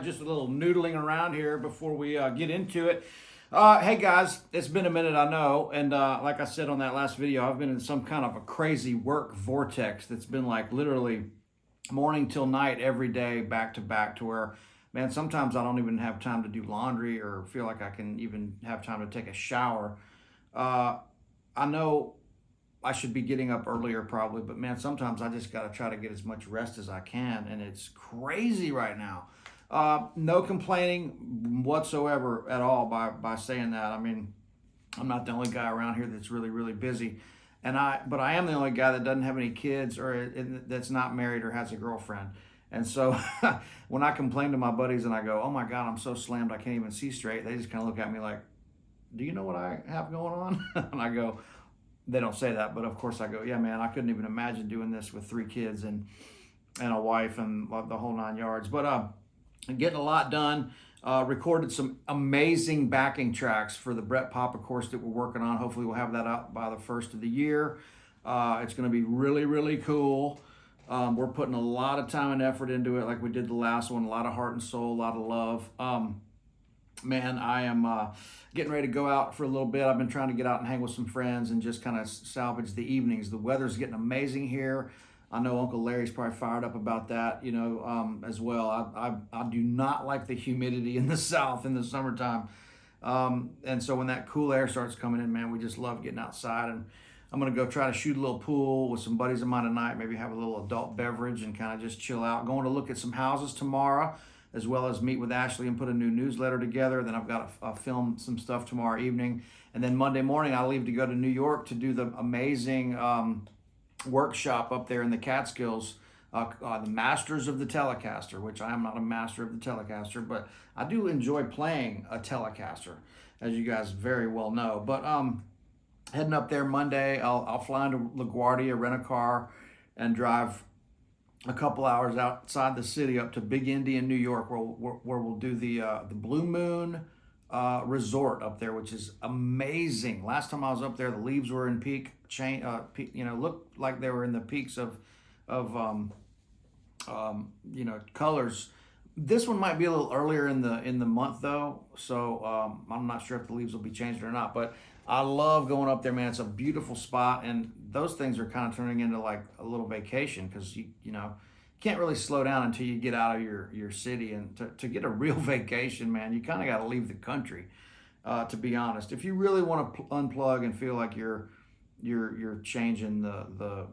Just a little noodling around here before we get into it. Hey guys, it's been a minute, I know, and like I said on that last video, I've been in some kind of a crazy work vortex that's been like literally morning till night every day, back to back, to where, man, sometimes I don't even have time to do laundry or feel like I can even have time to take a shower. I know I should be getting up earlier probably, but man, sometimes I just got to try to get as much rest as I can, and it's crazy right now. No complaining whatsoever at all by saying that. I mean, I'm not the only guy around here that's really, really busy. But I am the only guy that doesn't have any kids or that's not married or has a girlfriend. And so when I complain to my buddies and I go, oh my God, I'm so slammed I can't even see straight, they just kind of look at me like, do you know what I have going on? And I go, they don't say that, but of course I go, yeah, man, I couldn't even imagine doing this with 3 kids and a wife and the whole 9 yards. But getting a lot done. Recorded some amazing backing tracks for the Brett Papa course that we're working on. Hopefully we'll have that out by the first of the year. It's going to be really, really cool. We're putting a lot of time and effort into it like we did the last one. A lot of heart and soul, a lot of love. Man, I am getting ready to go out for a little bit. I've been trying to get out and hang with some friends and just kind of salvage the evenings. The weather's getting amazing here. I know Uncle Larry's probably fired up about that, you know, as well. I do not like the humidity in the South in the summertime. And so when that cool air starts coming in, man, we just love getting outside. And I'm going to go try to shoot a little pool with some buddies of mine tonight, maybe have a little adult beverage and kind of just chill out. Going to look at some houses tomorrow, as well as meet with Ashley and put a new newsletter together. Then I've got to film some stuff tomorrow evening. And then Monday morning, I leave to go to New York to do the amazing workshop up there in the Catskills, the Masters of the Telecaster, which I am not a master of the Telecaster, but I do enjoy playing a Telecaster, as you guys very well know. But heading up there Monday, I'll fly into LaGuardia, rent a car, and drive a couple hours outside the city up to Big Indian, New York, where we'll do the Blue Moon resort up there, which is amazing. Last time I was up there, the leaves were in peak, looked like they were in the peaks of colors. This one might be a little earlier in the month though, so I'm not sure if the leaves will be changed or not. But I love going up there, man. It's a beautiful spot, and those things are kind of turning into like a little vacation because you can't really slow down until you get out of your city. And to get a real vacation, man, you kind of got to leave the country, to be honest. If you really want to unplug and feel like you're you're changing the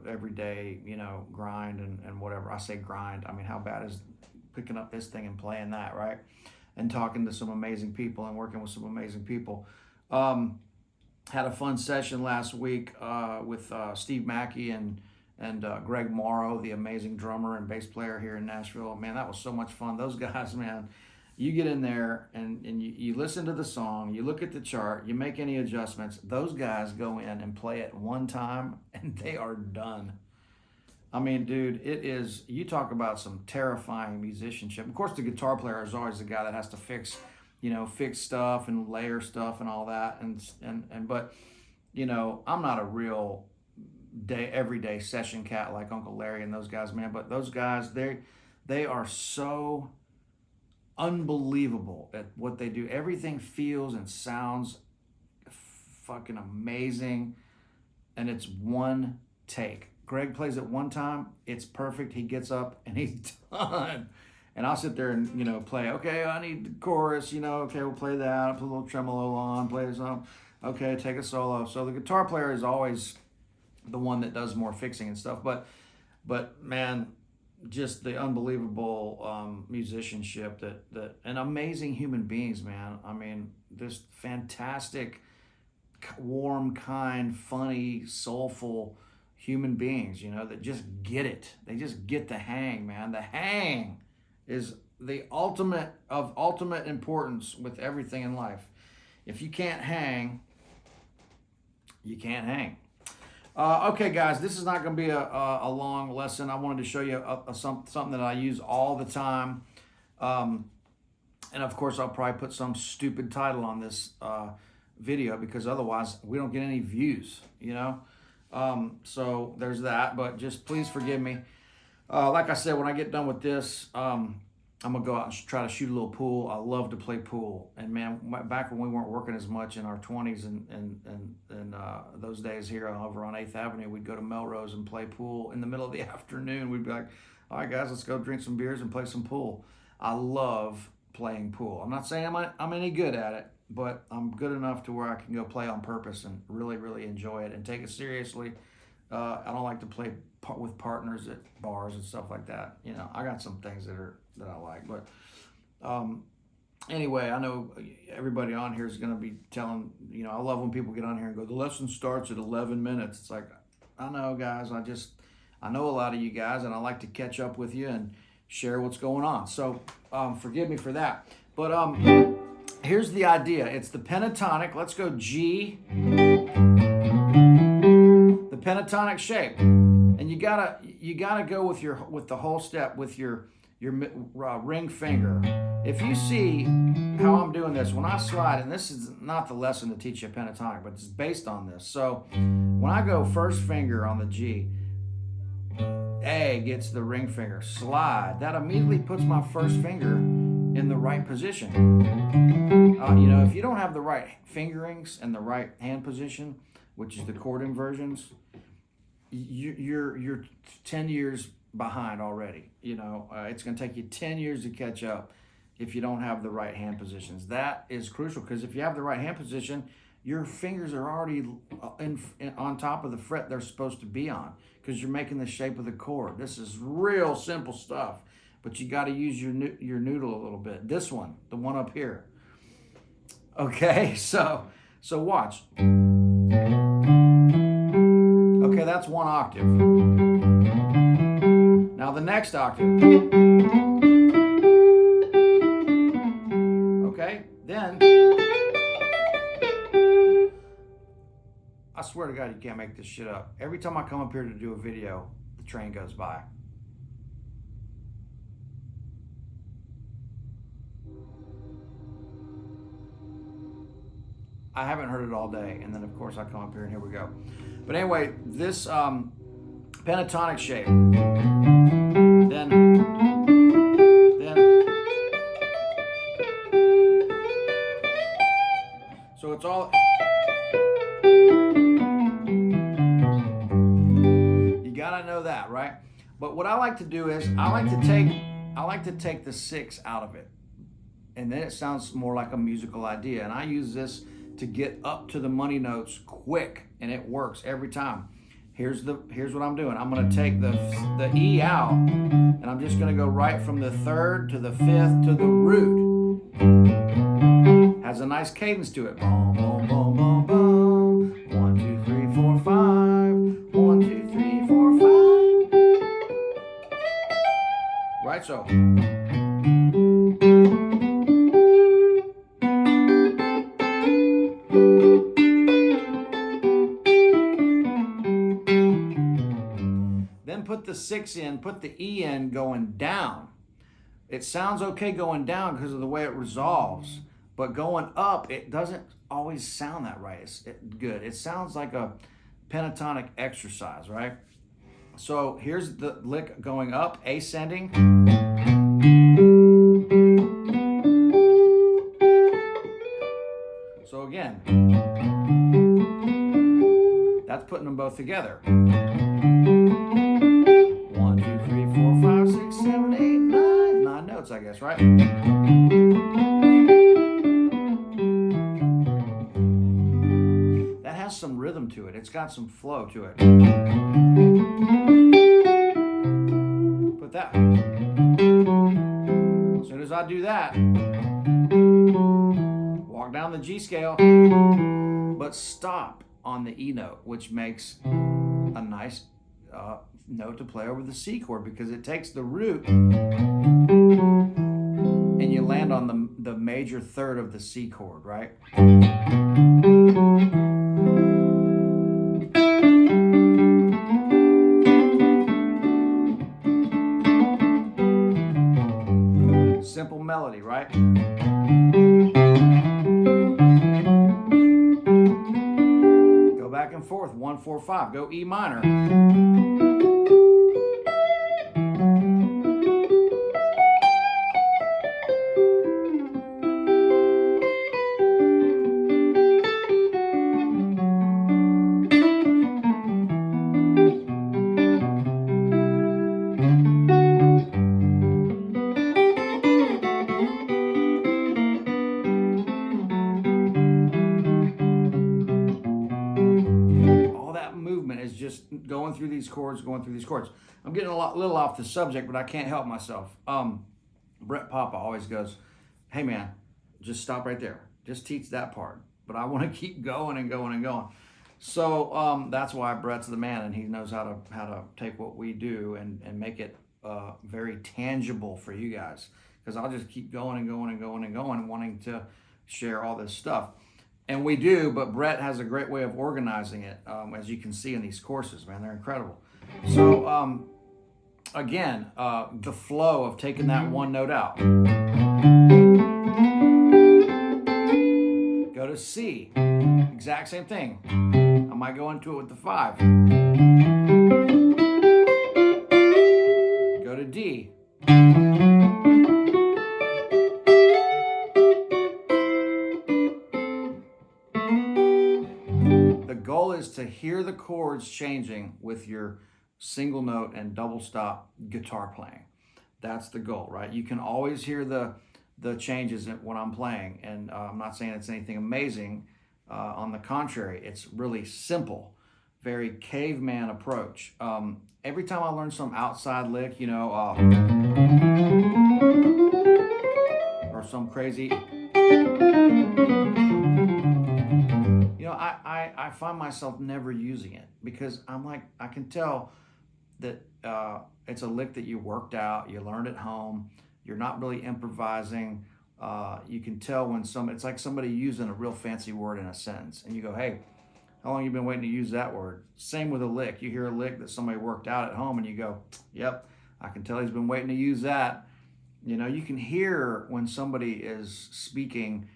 everyday, grind and whatever. I say grind. I mean, how bad is picking up this thing and playing that, right? And talking to some amazing people and working with some amazing people. Had a fun session last week with Steve Mackey and Greg Morrow, the amazing drummer and bass player here in Nashville. Man, that was so much fun. Those guys, man, you get in there and you listen to the song, you look at the chart, you make any adjustments. Those guys go in and play it one time and they are done. I mean, dude, it is, you talk about some terrifying musicianship. Of course, the guitar player is always the guy that has to fix stuff and layer stuff and all that. But, I'm not a real everyday session cat like Uncle Larry and those guys, man. But those guys, they are so unbelievable at what they do. Everything feels and sounds fucking amazing, and it's one take. Greg plays it one time, it's perfect. He gets up and he's done. And I'll sit there and play. Okay, I need the chorus. Okay, we'll play that. Put a little tremolo on. Play some. Okay, take a solo. So the guitar player is always the one that does more fixing and stuff. But man, just the unbelievable musicianship that and amazing human beings, man. I mean, this fantastic, warm, kind, funny, soulful human beings, that just get it. They just get the hang, man. The hang is the ultimate importance with everything in life. If you can't hang, you can't hang. Okay, guys, this is not going to be a long lesson. I wanted to show you something that I use all the time. And of course, I'll probably put some stupid title on this video because otherwise we don't get any views, So there's that, but just please forgive me. Like I said, when I get done with this, I'm gonna go out and try to shoot a little pool. I love to play pool, and man, back when we weren't working as much in our 20s and those days here over on 8th Avenue, we'd go to Melrose and play pool in the middle of the afternoon. We'd be like, all right, guys, let's go drink some beers and play some pool. I love playing pool. I'm not saying I'm any good at it, but I'm good enough to where I can go play on purpose and really, really enjoy it and take it seriously. I don't like to play with partners at bars and stuff like that. I got some things that I like, but anyway, I know everybody on here is going to be telling, I love when people get on here and go, the lesson starts at 11 minutes. It's like, I know, guys, I know a lot of you guys, and I like to catch up with you and share what's going on. So forgive me for that. But here's the idea. It's the pentatonic. Let's go G, the pentatonic shape, and you gotta go with the whole step with your ring finger. If you see how I'm doing this, when I slide, and this is not the lesson to teach you pentatonic, but it's based on this. So when I go first finger on the G, A gets the ring finger, slide, that immediately puts my first finger in the right position. If you don't have the right fingerings and the right hand position, which is the chord inversions, you're 10 years behind already. It's going to take you 10 years to catch up if you don't have the right hand positions. That is crucial, because if you have the right hand position, your fingers are already on top of the fret they're supposed to be on, because you're making the shape of the chord. This is real simple stuff, but you got to use your noodle a little bit. This one, the one up here. Okay, so watch. Okay, that's one octave. Now the next octave. Okay, then I swear to God, you can't make this shit up. Every time I come up here to do a video, the train goes by. I haven't heard it all day, and then of course I come up here and here we go. But anyway, this pentatonic shape, then, so it's all, you gotta know that, right? But what I like to do is, I like to take the 6 out of it, and then it sounds more like a musical idea. And I use this to get up to the money notes quick, and it works every time. Here's what I'm doing. I'm going to take the E out, and I'm just going to go right from the third to the fifth to the root. Has a nice cadence to it. Boom, boom, boom, boom, boom. 1, 2, 3, 4, 5. 1, 2, 3, 4, 5. Right, so. Then put the 6 in, put the E in going down. It sounds okay going down because of the way it resolves, but going up, it doesn't always sound that right. It's good. It sounds like a pentatonic exercise, right? So here's the lick going up, ascending. So again, that's putting them both together. 1, 2, 3, 4, 5, 6, 7, 8, 9. 9 notes, I guess, right? That has some rhythm to it. It's got some flow to it. Put that. As soon as I do that, walk down the G scale, but stop on the E note, which makes a nice note to play over the C chord, because it takes the root and you land on the major third of the C chord, right? Simple melody, right? Go back and forth, 1, 4, 5. Go E minor. Just going through these chords. I'm getting little off the subject, but I can't help myself. Brett Papa always goes, hey man, just stop right there. Just teach that part. But I want to keep going and going and going. So that's why Brett's the man, and he knows how to take what we do and make it very tangible for you guys. Because I'll just keep going and going and going and going, wanting to share all this stuff. And we do, but Brett has a great way of organizing it, as you can see in these courses, man. They're incredible. So, again, the flow of taking that one note out. Go to C. Exact same thing. I might go into it with the 5. Go to D. The goal is to hear the chords changing with your single note and double stop guitar playing. That's the goal, right? You can always hear the changes when I'm playing, and I'm not saying it's anything amazing. On the contrary, it's really simple, very caveman approach. Every time I learn some outside lick, or some crazy, I find myself never using it, because I'm like, I can tell that it's a lick that you worked out, you learned at home, you're not really improvising. You can tell when it's like somebody using a real fancy word in a sentence, and you go, hey, how long you been waiting to use that word? Same with a lick. You hear a lick that somebody worked out at home, and you go, yep, I can tell he's been waiting to use that. You can hear when somebody is speaking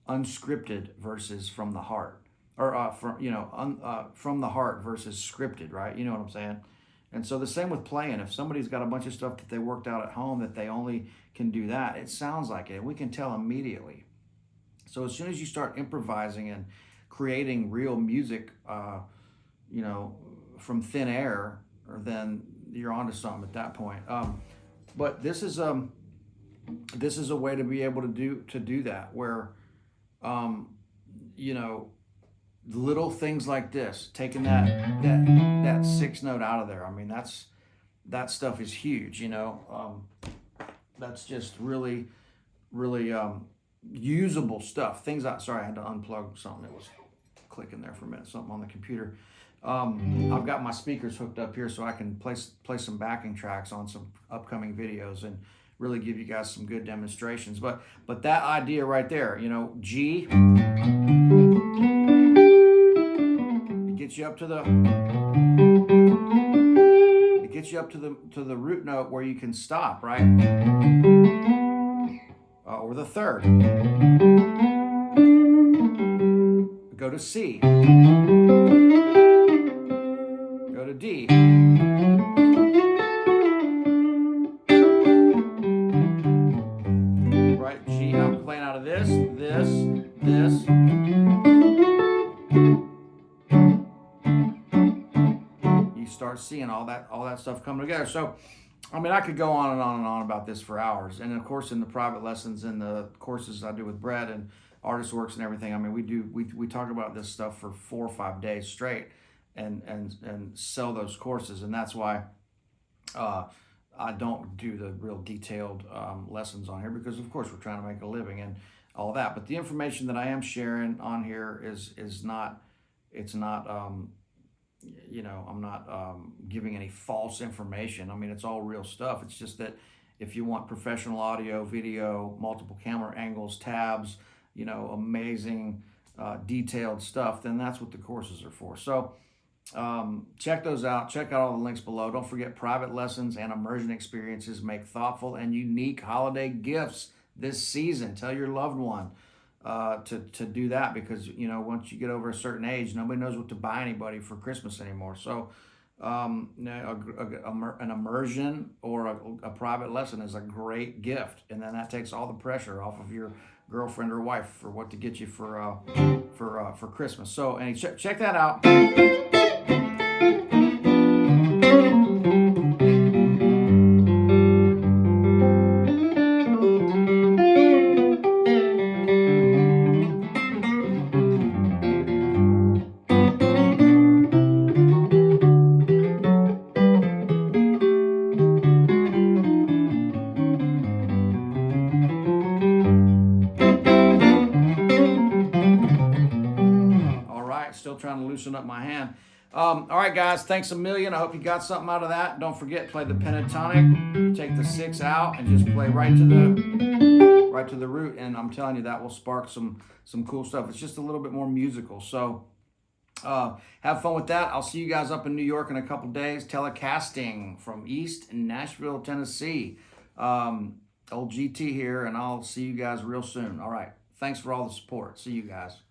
unscripted versus from the heart, or from the heart versus scripted, right? You know what I'm saying? And so the same with playing. If somebody's got a bunch of stuff that they worked out at home that they only can do that, it sounds like it. We can tell immediately. So as soon as you start improvising and creating real music, from thin air, then you're onto something at that point. But this is a way to be able to do that, where you know, little things like this, taking that sixth note out of there. I mean, that stuff is huge, you know. That's just really, really usable stuff. Things I had to unplug something that was clicking there for a minute, something on the computer. I've got my speakers hooked up here so I can play some backing tracks on some upcoming videos and really give you guys some good demonstrations. But that idea right there, you know, G, it gets you up to the root note where you can stop, right? Or the third. Go to C. Go to D. Right, G, I'm playing out of this. You start seeing all that stuff coming together. So, I mean, I could go on and on and on about this for hours. And of course, in the private lessons and the courses I do with Brett and Artist Works and everything, I mean, we talk about this stuff for 4 or 5 days straight and sell those courses. And that's why I don't do the real detailed lessons on here, because of course we're trying to make a living and all that. But the information that I am sharing on here is not, it's not, you know, I'm not giving any false information. I mean, it's all real stuff. It's just that if you want professional audio, video, multiple camera angles, tabs, you know, amazing detailed stuff, then that's what the courses are for. So check those out. Check out all the links below. Don't forget, private lessons and immersion experiences make thoughtful and unique holiday gifts this season. Tell your loved one to do that, because, you know, once you get over a certain age, nobody knows what to buy anybody for Christmas anymore. So an immersion or a private lesson is a great gift, and then that takes all the pressure off of your girlfriend or wife for what to get you for Christmas. So check that out. Still trying to loosen up my hand. All right, guys, thanks a million. I hope you got something out of that. Don't forget, play the pentatonic, take the 6 out, and just play right to the root. And I'm telling you, that will spark some cool stuff. It's just a little bit more musical. So have fun with that. I'll see you guys up in New York in a couple days, telecasting from East Nashville, Tennessee. Old GT here, and I'll see you guys real soon. All right, thanks for all the support. See you guys.